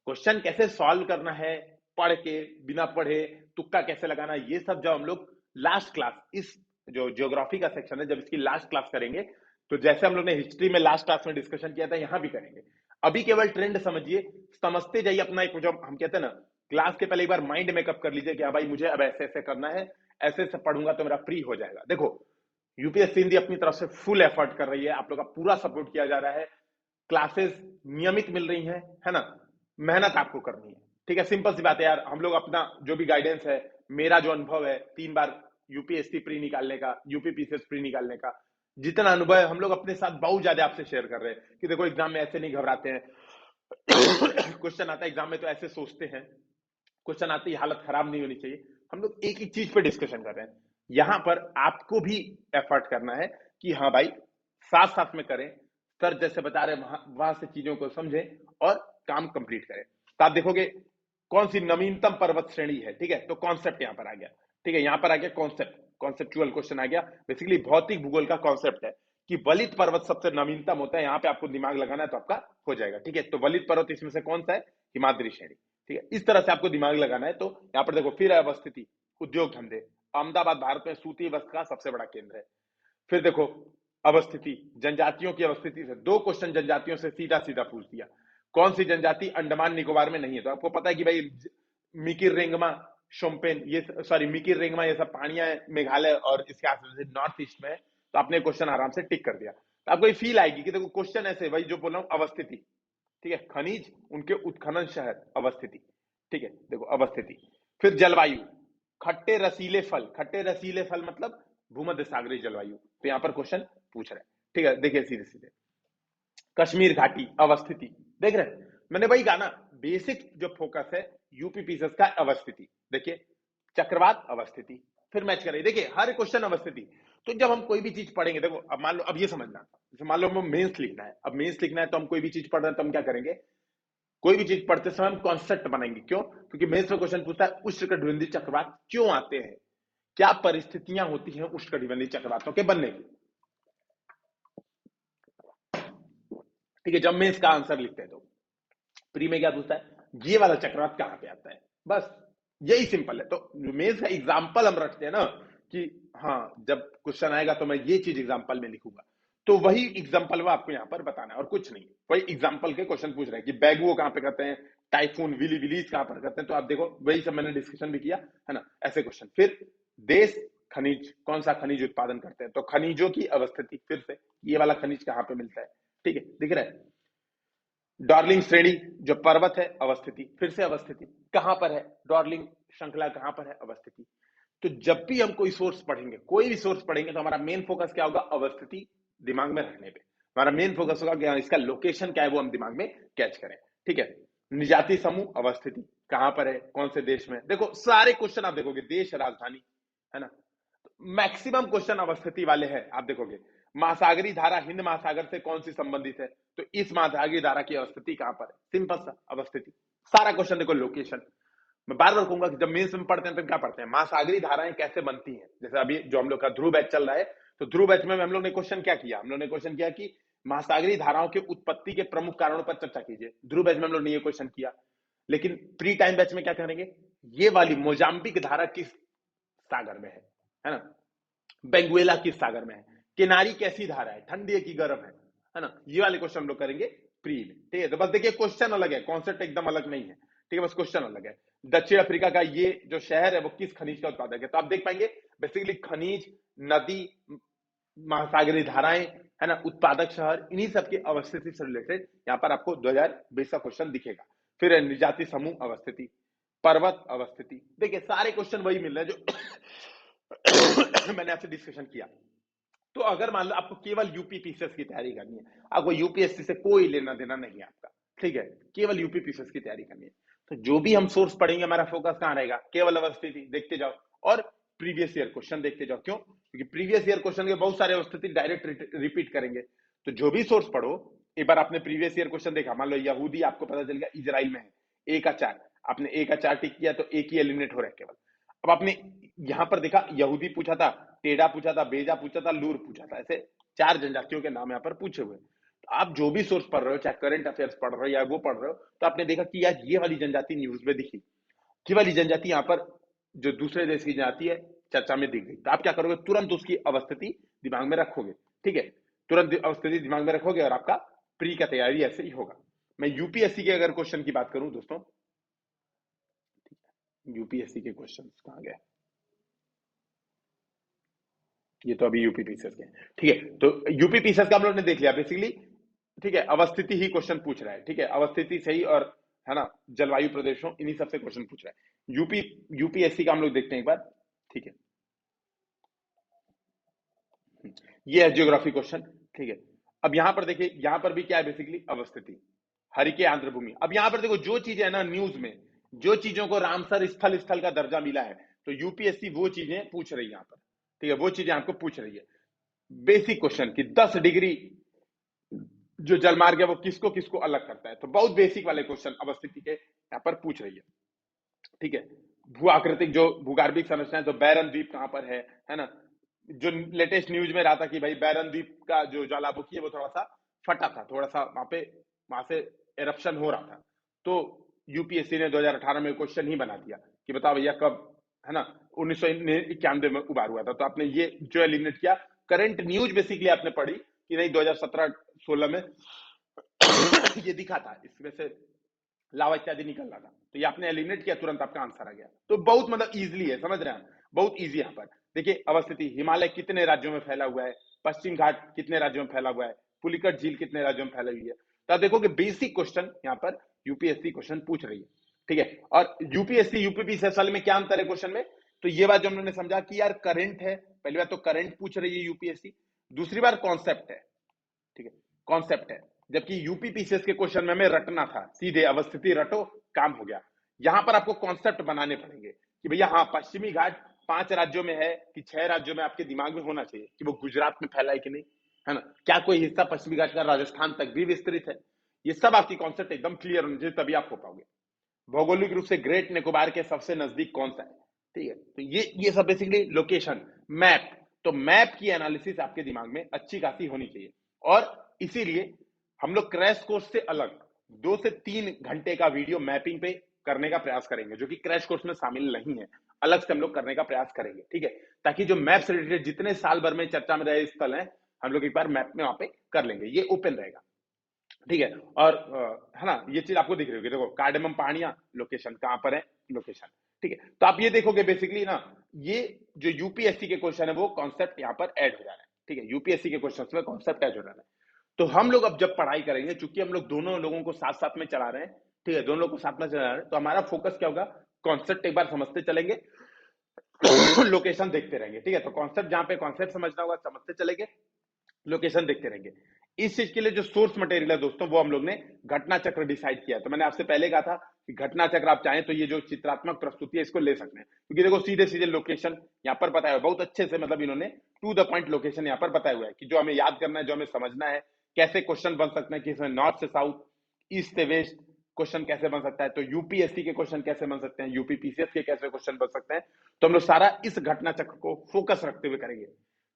क्वेश्चन कैसे सॉल्व करना है, पढ़ के, बिना पढ़े, तुक्का कैसे लगाना, ये सब जब हम लोग लास्ट क्लास, इस जो ज्योग्राफी का सेक्शन है, जब इसकी लास्ट क्लास करेंगे, तो जैसे हम लोग ने हिस्ट्री में लास्ट क्लास में डिस्कशन किया था, यहां भी करेंगे। अभी केवल ट्रेंड समझिए, समझते जाइए अपना एक, जो हम कहते हैं ना, क्लास के पहले एक बार माइंड मेकअप कर लीजिए कि हाँ भाई मुझे अब ऐसे ऐसे करना है, ऐसे ऐसे पढ़ूंगा तो मेरा प्री हो जाएगा। देखो यूपीएससी हिंदी अपनी तरफ से फुल एफर्ट कर रही है, आप लोग का पूरा सपोर्ट किया जा रहा है, क्लासेस नियमित मिल रही हैं, है ना, मेहनत आपको करनी है, ठीक है। सिंपल सी बात है यार, हम लोग अपना जो भी गाइडेंस है, मेरा जो अनुभव है 3 बार यूपीएससी प्री निकालने का, यूपीपीसीएस प्री निकालने का, जितना अनुभव है हम लोग अपने साथ बहुत ज्यादा आपसे शेयर कर रहे हैं कि देखो एग्जाम में ऐसे नहीं घबराते हैं, क्वेश्चन आता है एग्जाम में तो ऐसे सोचते हैं, क्वेश्चन आते ही हालत खराब नहीं होनी चाहिए। हम लोग एक एक चीज पे डिस्कशन कर रहे हैं, यहां पर आपको भी एफर्ट करना है कि हाँ भाई साथ साथ में करें, सर जैसे बता रहे वहां से चीजों को समझें और काम कंप्लीट करें। तो आप देखोगे कौन सी नवीनतम पर्वत श्रेणी है, ठीक है, तो कॉन्सेप्ट यहां पर आ गया, ठीक है, यहां पर आ गया कॉन्सेप्ट, कॉन्सेप्चुअल क्वेश्चन आ गया। बेसिकली भौतिक भूगोल का कॉन्सेप्ट है कि वलित पर्वत सबसे नवीनतम होता है, यहाँ पे आपको दिमाग लगाना है तो आपका हो जाएगा, ठीक है। तो वलित पर्वत इसमें से कौन सा है, हिमाद्री श्रेणी, ठीक है। इस तरह से आपको दिमाग लगाना है। तो यहाँ पर देखो फिर अवस्थिति, उद्योग धंधे, अहमदाबाद भारत में सूती वस्त्र का सबसे बड़ा केंद्र है। फिर देखो अवस्थिति, जनजातियों की अवस्थिति से 2 क्वेश्चन जनजातियों से सीधा सीधा पूछ दिया, कौन सी जनजाति अंडमान निकोबार में नहीं है, तो आपको पता है कि भाई मिकिर रेंगमा, शोम्पेन, ये सॉरी मिकिर रेंगमा, ये सब पहाड़ियां मेघालय और इसके आसपास नॉर्थ ईस्ट में है, तो आपने क्वेश्चन आराम से टिक कर दिया। तो आपको ये फील आएगी कि देखो क्वेश्चन ऐसे, वही जो बोल रहा हूं अवस्थिति, ठीक है, खनिज, उनके उत्खनन शहर, अवस्थिति। ठीक है, देखो अवस्थिति। फिर जलवायु, खट्टे रसीले फल मतलब भूमध्य सागरीय जलवायु। तो यहाँ पर क्वेश्चन पूछ रहे हैं। ठीक है, देखिए सीधे सीधे, कश्मीर घाटी, अवस्थिति। देख रहे हैं, मैंने वही कहा ना, बेसिक जो फोकस है यूपी पीसेस का, अवस्थिति। देखिए चक्रवात, अवस्थिति, फिर मैच करें। देखिए हर क्वेश्चन अवस्थिति। तो जब हम कोई भी चीज पढ़ेंगे, देखो अब मान लो, अब ये समझना, जैसे मान लो हमें मेंस लिखना है, अब मेंस लिखना है तो हम कोई भी चीज पढ़ रहे हैं तो हम क्या करेंगे, कोई भी चीज पढ़ते समय हम कॉन्सेप्ट बनाएंगे। क्यों? क्योंकि मेंस में क्वेश्चन पूछता है उष्णकटिबंधीय चक्रवात क्यों आते हैं, क्या परिस्थितियां होती हैं उष्णकटिबंधीय चक्रवातों के बनने की। ठीक है, जब मेंस का आंसर लिखते हैं तो प्री में क्या पूछता है, ये वाला चक्रवात कहां पे आता है, बस यही सिंपल है। तो मेंस का एग्जाम्पल हम रखते हैं ना, कि हाँ जब क्वेश्चन आएगा तो मैं ये चीज एग्जाम्पल में लिखूंगा, तो वही एग्जाम्पल वो आपको यहाँ पर बताना है और कुछ नहीं। वही एग्जाम्पल के क्वेश्चन पूछ रहे हैं कि बैगुओ कहां पे करते हैं, टाइफून, विलीज कहां पर करते हैं, तो आप देखो वही सब मैंने डिस्कशन भी किया है ना, ऐसे क्वेश्चन। फिर देश, खनिज, कौन सा खनिज उत्पादन करते हैं, तो खनिजों की अवस्थिति, फिर से ये वाला खनिज कहां पे मिलता है। ठीक है, दिख रहा है। डार्लिंग श्रेणी जो पर्वत है, अवस्थिति, फिर से अवस्थिति, कहां पर है डार्लिंग श्रृंखला, कहां पर है, अवस्थिति। तो जब भी हम कोई सोर्स पढ़ेंगे, कोई भी सोर्स पढ़ेंगे, तो हमारा मेन फोकस क्या होगा, अवस्थिति दिमाग में रखने पे। हमारा मेन फोकस होगा कि इसका लोकेशन क्या है वो हम दिमाग में कैच करें। ठीक है, निजाति समूह, अवस्थिति, कहां पर है, कौन से देश में। देखो सारे क्वेश्चन आप देखोगे, देश, राजधानी, है ना, मैक्सिमम क्वेश्चन अवस्थिति वाले हैं। आप देखोगे महासागरी धारा हिंद महासागर से कौन सी संबंधित है, तो इस महासागरी धारा की अवस्थिति कहां पर है, सिंपल सा अवस्थिति। सारा क्वेश्चन देखो लोकेशन। मैं बार बार कहूंगा कि जब मेंस में पढ़ते हैं तो क्या पढ़ते हैं, महासागरी धाराएं कैसे बनती हैं। जैसे अभी जो हम लोग का ध्रुव बैच चल रहा है, तो ध्रुव बैच में हम लोग ने क्वेश्चन क्या किया, हम लोग ने क्वेश्चन किया कि महासागरी धाराओं के उत्पत्ति के प्रमुख कारणों पर चर्चा कीजिए। ध्रुव बैच में हम लोग ने ये क्वेश्चन किया। लेकिन प्री टाइम बैच में क्या करेंगे, ये वाली मोजाम्बिक धारा किस सागर में है ना, बेंगुएला किस सागर में है, किनारी कैसी धारा है, ठंडी है कि गर्म है ना, ये वाले क्वेश्चन हम लोग करेंगे प्री में। ठीक है, तो बस देखिए क्वेश्चन अलग है, कॉन्सेप्ट एकदम अलग नहीं है। ठीक है, बस क्वेश्चन अलग है। दक्षिण अफ्रीका का ये जो शहर है वो किस खनिज का उत्पादक है, तो आप देख पाएंगे बेसिकली खनिज, नदी, महासागरीय धाराएं, है ना, उत्पादक शहर, इन्हीं सबकी अवस्थिति से रिलेटेड यहाँ पर आपको 2020 का क्वेश्चन दिखेगा। फिर निजाति समूह, अवस्थिति, पर्वत, अवस्थिति। देखिए सारे क्वेश्चन वही मिल रहे हैं जो मैंने आपसे डिस्कशन किया। तो अगर मान लो आपको केवल यूपी पीसीएस की तैयारी करनी है, आपको यूपीएससी से कोई लेना देना नहीं है आपका, ठीक है, केवल यूपी पीसीएस की तैयारी करनी है, तो जो भी हम सोर्स पढ़ेंगे हमारा फोकस कहां रहेगा, केवल अवस्थिति देखते जाओ और प्रीवियस ईयर क्वेश्चन देखते जाओ। क्यों? क्योंकि प्रीवियस ईयर क्वेश्चन के बहुत सारे अवस्थिति डायरेक्ट रिपीट करेंगे। तो जो भी सोर्स पढ़ो, एक बार आपने प्रीवियस ईयर क्वेश्चन देखा, मान लो यहूदी, आपको पता चल गया इजराइल में है, ए का 4, आपने ए का 4 टिक किया तो एक ही एलिमिनेट हो रहा है केवल। अब आपने यहां पर देखा यहूदी पूछा था, टेढ़ा पूछा था, बेजा पूछा था, लूर पूछा था, ऐसे 4 जनजातियों के नाम यहाँ पर पूछे हुए। तो आप जो भी सोर्स पढ़ रहे हो, चाहे करंट अफेयर्स पढ़ रहे हो या वो पढ़ रहे हो, तो आपने देखा कि यार ये वाली जनजाति न्यूज में दिखी, ये वाली जनजाति यहाँ पर जो दूसरे देश की जनजाति है चर्चा में दिख गई, तो आप क्या करोगे, तुरंत उसकी अवस्थिति दिमाग में रखोगे। ठीक है, तुरंत अवस्थिति दिमाग में रखोगे और आपका प्री का तैयारी ऐसे ही होगा। मैं यूपीएससी के अगर क्वेश्चन की बात करूं दोस्तों, यूपीएससी के क्वेश्चन कहां गए, ये तो अभी यूपी पीसीएस के। ठीक है, तो यूपी पीसीएस का हम लोग ने देख लिया बेसिकली। ठीक है, अवस्थिति ही क्वेश्चन पूछ रहा है। ठीक है, अवस्थिति सही और, है ना, जलवायु प्रदेशों, इन्हीं सबसे क्वेश्चन पूछ रहा है। यूपीएससी का हम लोग देखते हैं एक बार। ठीक है, ये है ज्योग्राफी क्वेश्चन। ठीक है, अब यहां पर देखिए, यहां पर भी क्या है बेसिकली, अवस्थिति, हरिके आंध्र भूमि। अब यहां पर देखो जो चीजें है ना न्यूज में, जो चीजों को रामसर स्थल स्थल का दर्जा मिला है, तो यूपीएससी वो चीजें पूछ रही है यहाँ पर। ठीक है, वो चीजें आपको पूछ रही है। बेसिक क्वेश्चन कि 10 डिग्री जो जलमार्ग है वो किसको किसको अलग करता है, तो बहुत बेसिक वाले क्वेश्चन अवस्थिति के यहाँ पर पूछ रही है। ठीक है, भू आकृतिक जो भूगार्भिक संरचना है, तो बैरन द्वीप कहां पर है ना, जो लेटेस्ट न्यूज में रहा था कि भाई बैरन द्वीप का जो ज्वालामुखी है वो थोड़ा सा फटा था, थोड़ा सा वहां से एरप्शन हो रहा था, तो यूपीएससी ने 2018 में क्वेश्चन ही बना दिया कि बताओ भैया कब, है ना, 1991 में उबार हुआ था। तो आपने ये जो एलिमिनेट किया, करंट न्यूज बेसिकली आपने पढ़ी कि नहीं 2017-16 में ये दिखा था, इसमें से लावा इत्यादि निकल रहा था, तो ये आपने एलिमिनेट किया, तुरंत आपका आंसर आ गया। तो बहुत मतलब इजीली है, समझ रहे हैं, बहुत इजी यहाँ पर। देखिए अवस्थिति, हिमालय कितने राज्यों में फैला हुआ है, पश्चिम घाट कितने राज्यों में फैला हुआ है, पुलिकट झील कितने राज्यों में फैला हुई है, तो आप देखो कि बेसिक क्वेश्चन यहाँ पर यूपीएससी क्वेश्चन पूछ रही है, ठीक है। और यूपीएससी यूपीपीसीएस वाले में क्या अंतर है क्वेश्चन में, तो ये बात जो हम लोगों ने समझा कि यार करंट है, पहली बात तो करंट पूछ रही है यूपीएससी, दूसरी बार कॉन्सेप्ट है, ठीक है, कॉन्सेप्ट है। जबकि यूपीपीसीएस के क्वेश्चन में हमें रटना था, सीधे अवस्थिति रटो काम हो गया। यहां पर आपको कॉन्सेप्ट बनाने पड़ेंगे कि भैया हाँ पश्चिमी घाट 5 राज्यों में है कि 6 राज्यों में, आपके दिमाग में होना चाहिए कि वो गुजरात में फैला है कि नहीं, है ना, क्या कोई हिस्सा पश्चिमी घाट का राजस्थान तक भी विस्तृत है। ये सब आपकी कॉन्सेप्ट एकदम क्लियर होने चाहिए, तभी आप हो पाओगे। भौगोलिक रूप से ग्रेट निकोबार के सबसे नजदीक कौन सा है, ठीक है, तो ये सब बेसिकली लोकेशन मैप, तो मैप की एनालिसिस आपके दिमाग में अच्छी खासी होनी चाहिए। और इसीलिए हम लोग क्रैश कोर्स से अलग 2 से 3 घंटे का वीडियो मैपिंग पे करने का प्रयास करेंगे, जो कि क्रैश कोर्स में शामिल नहीं है, अलग से हम लोग करने का प्रयास करेंगे, ठीक है, ताकि जो मैप से रिलेटेड जितने साल भर में चर्चा में रहे स्थल हैं, हम लोग एक बार मैप में वहां पे कर लेंगे, ये ओपन रहेगा, ठीक है। और है ना, ये चीज आपको दिख रही होगी, देखो कार्डेमम पहाड़ियां लोकेशन कहां पर है, लोकेशन, ठीक है। तो आप ये देखोगे बेसिकली ना, ये जो यूपीएससी के क्वेश्चन है वो कॉन्सेप्ट यहाँ पर ऐड हो जा रहा है, ठीक है, यूपीएससी के क्वेश्चन में कॉन्सेप्ट ऐड हो रहा है। तो हम लोग अब जब पढ़ाई करेंगे, चूंकि हम लोग दोनों लोगों को साथ साथ में चला रहे हैं, ठीक है, दोनों लोगों को साथ में चला रहे हैं, तो हमारा फोकस क्या होगा, कॉन्सेप्ट एक बार समझते चलेंगे, लोकेशन देखते रहेंगे, ठीक है। तो कॉन्सेप्ट जहां पे कॉन्सेप्ट समझना होगा समझते चलेंगे, लोकेशन देखते रहेंगे। इस चीज के लिए जो सोर्स मटेरियल है दोस्तों, वो हम लोग ने घटना चक्र डिसाइड किया है। तो मैंने आपसे पहले कहा था कि घटना चक्र आप चाहें तो ये जो चित्रात्मक प्रस्तुति है इसको ले सकते हैं, क्योंकि देखो सीधे सीधे लोकेशन यहाँ पर बताया हुआ बहुत अच्छे से, मतलब इन्होंने टू द पॉइंट लोकेशन यहाँ पर बताया हुआ है कि जो हमें याद करना है, जो हमें समझना है, कैसे क्वेश्चन बन सकते हैं, कि इसमें नॉर्थ से साउथ, ईस्ट से वेस्ट क्वेश्चन कैसे बन सकता है, तो यूपीएससी के क्वेश्चन कैसे बन सकते हैं, यूपीपीसीएस के कैसे क्वेश्चन बन सकते हैं। तो हम लोग सारा इस घटना चक्र को फोकस रखते हुए करेंगे।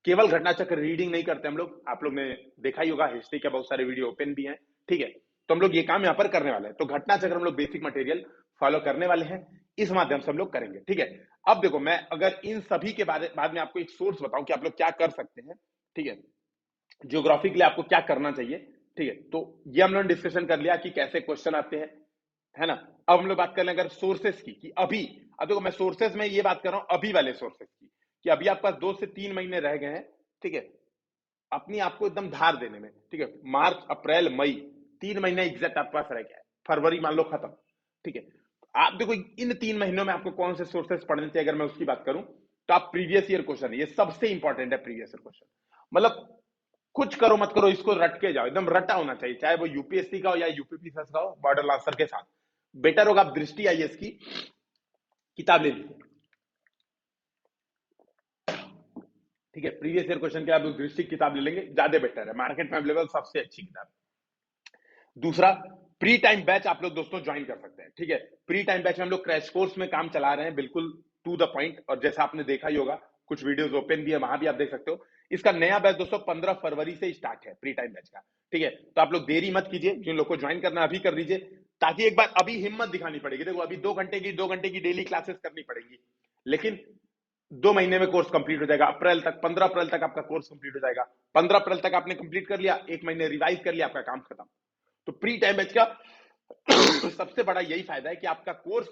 केवल घटना चक्र रीडिंग नहीं करते हम लोग, आप लोग ने देखा ही होगा, हिस्ट्री के बहुत सारे वीडियो ओपन भी हैं, ठीक है। तो हम लोग ये काम यहाँ पर करने वाले हैं, तो घटना चक्र हम लोग बेसिक मटेरियल फॉलो करने वाले हैं, इस माध्यम से हम लोग करेंगे, ठीक है। अब देखो, मैं अगर इन सभी के बाद में आपको एक सोर्स बताऊं कि आप लोग क्या कर सकते हैं, ठीक है, ज्योग्राफी के लिए आपको क्या करना चाहिए, ठीक है, तो ये हम लोग डिस्कशन कर लिया कि कैसे क्वेश्चन आते हैं, है ना। अब हम लोग बात कर लें अगर सोर्सेस की, कि अभी, अब देखो मैं सोर्सेस में ये बात कर रहा हूं अभी वाले सोर्सेस की, कि अभी आपके पास 2 से 3 महीने रह गए हैं, ठीक है, अपनी आपको एकदम धार देने में, ठीक है, मार्च अप्रैल मई 3 महीने एग्जैक्ट आपके पास रह गया है, फरवरी मान लो खत्म, ठीक है। आप देखो इन 3 महीनों में आपको कौन से सोर्सेस पढ़ने चाहिए, अगर मैं उसकी बात करूं तो आप प्रीवियस ईयर क्वेश्चन, ये सबसे इंपॉर्टेंट है प्रीवियस ईयर क्वेश्चन, मतलब कुछ करो मत करो इसको रट के जाओ, एकदम रटा होना चाहिए, चाहे वो यूपीएससी का हो या यूपीपीसीएस का हो, मॉडल आंसर के साथ। बेटर होगा आप दृष्टि आईएएस की किताब ले लीजिए, ठीक है, प्रीवियस ईयर क्वेश्चन के आप दृष्टि किताब ले लेंगे, ज्यादा बेटर है, मार्केट में अवेलेबल सबसे अच्छी किताब। दूसरा, प्री टाइम बैच आप लोग दोस्तों ज्वाइन कर सकते हैं, ठीक है। प्री टाइम बैच में हम लोग क्रैश कोर्स में काम चला रहे हैं, बिल्कुल टू द पॉइंट, और जैसा आपने देखा ही होगा कुछ वीडियोस ओपन भी है, वहां भी आप देख सकते हो। इसका नया बैच दोस्तों 15 फरवरी से स्टार्ट है, प्री टाइम बैच का, ठीक है। तो आप लोग देरी मत कीजिए, जिन लोग को ज्वाइन करना अभी कर लीजिए, ताकि एक बार अभी हिम्मत दिखानी पड़ेगी। देखो अभी 2 घंटे की डेली क्लासेस करनी पड़ेगी, लेकिन 2 महीने में कोर्स कंप्लीट हो जाएगा, अप्रैल तक, 15 अप्रैल तक आपका कोर्स कंप्लीट हो जाएगा। 15 अप्रैल तक आपने कंप्लीट कर लिया, 1 महीने रिवाइज कर लिया, आपका काम खत्म। तो प्री टाइम बैच का सबसे बड़ा यही फायदा है कि आपका course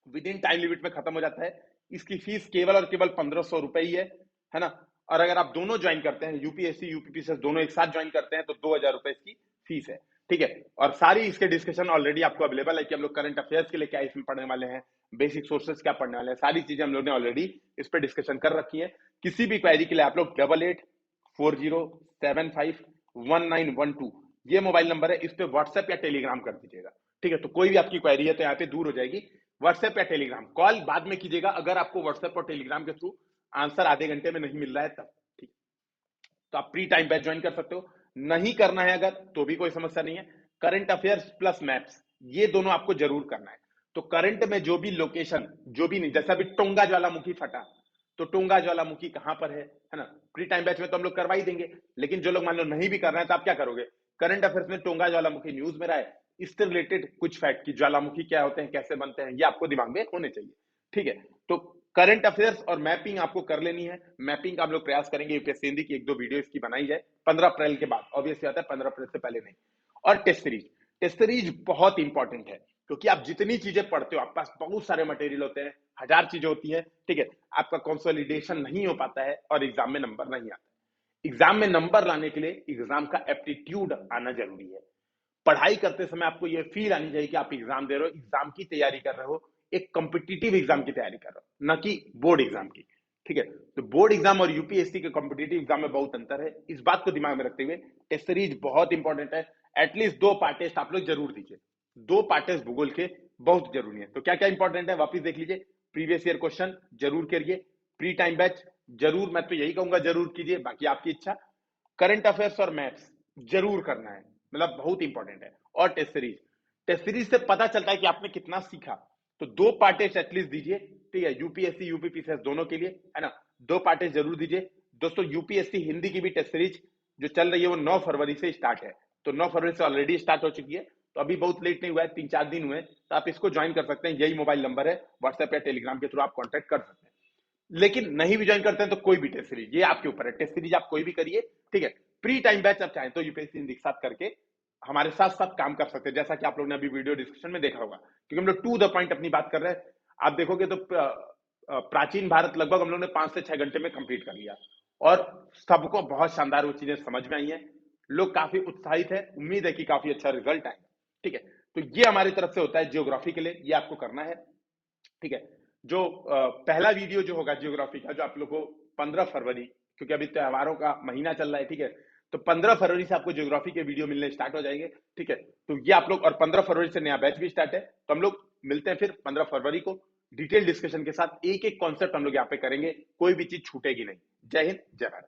with in time limit में खत्म हो जाता है। इसकी फीस केवल और केवल 1500 रुपए ही है ना। और अगर आप दोनों ज्वाइन करते हैं, यूपीएससी यूपीपीसीएस दोनों एक साथ ज्वाइन करते हैं, तो 2000 रुपए इसकी फीस है, ठीक है। और सारी इसके डिस्कशन ऑलरेडी आपको अवेलेबल है कि हम लोग करंट अफेयर्स के लिए क्या इसमें पढ़ने वाले हैं, बेसिक सोर्सेस क्या पढ़ने वाले हैं, सारी चीजें हम लोग ने ऑलरेडी इस पर डिस्कशन कर रखी है। किसी भी क्वेरी के लिए आप लोग 8840751912 ये मोबाइल नंबर है, इस पे व्हाट्सएप या टेलीग्राम कर दीजिएगा, ठीक है। तो कोई भी आपकी क्वेरी है तो यहाँ पे दूर हो जाएगी, व्हाट्सएप या टेलीग्राम, कॉल बाद में कीजिएगा अगर आपको व्हाट्सएप और टेलीग्राम के थ्रू आंसर आधे घंटे में नहीं मिल रहा है तब, ठीक। तो आप प्री टाइम बैच ज्वाइन कर सकते हो, नहीं करना है अगर तो भी कोई समस्या नहीं है। करंट अफेयर्स प्लस मैप्स ये दोनों आपको जरूर करना है। तो करंट में जो भी लोकेशन, जो भी नहीं, जैसा भी टोंगा ज्वालामुखी फटा, तो टोंगा ज्वालामुखी कहां पर है ना, प्री टाइम बैच में तो हम लोग करवा ही देंगे। लेकिन जो लोग मान लो नहीं भी कर रहे हैं तो आप क्या करोगे, करंट अफेयर्स में टोंगा ज्वालामुखी न्यूज में रहा है, इससे रिलेटेड कुछ फैक्ट की ज्वालामुखी क्या होते हैं, कैसे बनते हैं, ये आपको दिमाग में होने चाहिए, ठीक है। तो करंट अफेयर्स और मैपिंग आपको कर लेनी है। मैपिंग का हम लोग प्रयास करेंगे यूपीएससी हिंदी की 1-2 वीडियो इसकी बनाई जाए 15 अप्रैल के बाद, ऑब्वियसली आता है 15 अप्रैल से पहले नहीं। और टेस्ट सीरीज, टेस्ट सीरीज बहुत इंपॉर्टेंट है, क्योंकि आप जितनी चीजें पढ़ते हो, आपके पास बहुत सारे मटेरियल होते हैं, 1000 चीजें होती है, ठीक है। आपका कंसोलिडेशन नहीं हो पाता है और एग्जाम में नंबर नहीं आता। एग्जाम में नंबर लाने के लिए एग्जाम का एप्टीट्यूड आना जरूरी है। पढ़ाई करते समय आपको ये फील आनी चाहिए कि आप एग्जाम दे रहे हो, एग्जाम की तैयारी कर रहे हो, एक कॉम्पिटिटिव एग्जाम की तैयारी कर रहे हो, ना कि बोर्ड एग्जाम की। ठीक है, तो बोर्ड एग्जाम और यूपीएससी के कॉम्पिटिटिव एग्जाम में बहुत अंतर है। इस बात को दिमाग में रखते हुए टेस्ट सीरीज बहुत इंपॉर्टेंट है। एटलीस्ट 2 पार्ट टेस्ट आप लोग जरूर दीजिए। 2 पार्ट टेस्ट भूगोल के बहुत जरूरी है। तो क्या क्या इंपॉर्टेंट है वापिस देख लीजिए। प्रीवियस ईयर क्वेश्चन जरूर करिए। प्री टाइम बैच जरूर, मैं तो यही कहूंगा जरूर कीजिए, बाकी आपकी इच्छा। करंट अफेयर्स और मैथ्स जरूर करना है, मतलब बहुत इंपॉर्टेंट है। और टेस्ट सीरीज से पता चलता है कि आपने कितना सीखा। तो 2 पार्ट टेस्ट एटलीस्ट दीजिए। ठीक है, यूपीएससी यूपीपीसीएस दोनों के लिए, है ना, 2 पार्ट टेस्ट जरूर दीजिए। दोस्तों यूपीएससी हिंदी की भी टेस्ट सीरीज जो चल रही है वो 9 फरवरी से स्टार्ट है। तो 9 फरवरी से ऑलरेडी स्टार्ट हो चुकी है, तो अभी बहुत लेट नहीं हुआ है, 3-4 दिन हुए, तो आप इसको ज्वाइन कर सकते हैं। यही मोबाइल नंबर है, व्हाट्सएप या टेलीग्राम के थ्रू आप कॉन्टेक्ट कर सकते हैं। लेकिन नहीं भी ज्वाइन करते हैं तो कोई भी टेस्ट सीरीज, ये आपके ऊपर है। टेस्ट सीरीज आप कोई भी करिए। ठीक है, प्री टाइम बैच आप चाहें तो यूपीएससी हिंदी के साथ करके हमारे साथ साथ काम कर सकते हैं, जैसा कि आप लोगों ने अभी वीडियो डिस्कशन में देखा होगा, क्योंकि हम लोग टू द पॉइंट अपनी बात कर रहे हैं। आप देखोगे तो प्राचीन भारत लगभग हम लोग ने 5 से 6 घंटे में कंप्लीट कर लिया, और सबको बहुत शानदार वो चीजें समझ में आई हैं। लोग काफी उत्साहित है, उम्मीद है कि काफी अच्छा रिजल्ट आएगा। ठीक है, तो ये हमारी तरफ से होता है जियोग्राफी के लिए, ये आपको करना है। ठीक है, जो पहला वीडियो जो होगा जियोग्राफी का, जो आप लोग को 15 फरवरी, क्योंकि अभी त्योहारों का महीना चल रहा है, ठीक है, तो 15 फरवरी से आपको ज्योग्राफी के वीडियो मिलने स्टार्ट हो जाएंगे। ठीक है, तो ये आप लोग, और 15 फरवरी से नया बैच भी स्टार्ट है, तो हम लोग मिलते हैं फिर 15 फरवरी को डिटेल डिस्कशन के साथ। एक एक कॉन्सेप्ट हम लोग यहाँ पे करेंगे, कोई भी चीज छूटेगी नहीं। जय हिंद, जय भारत।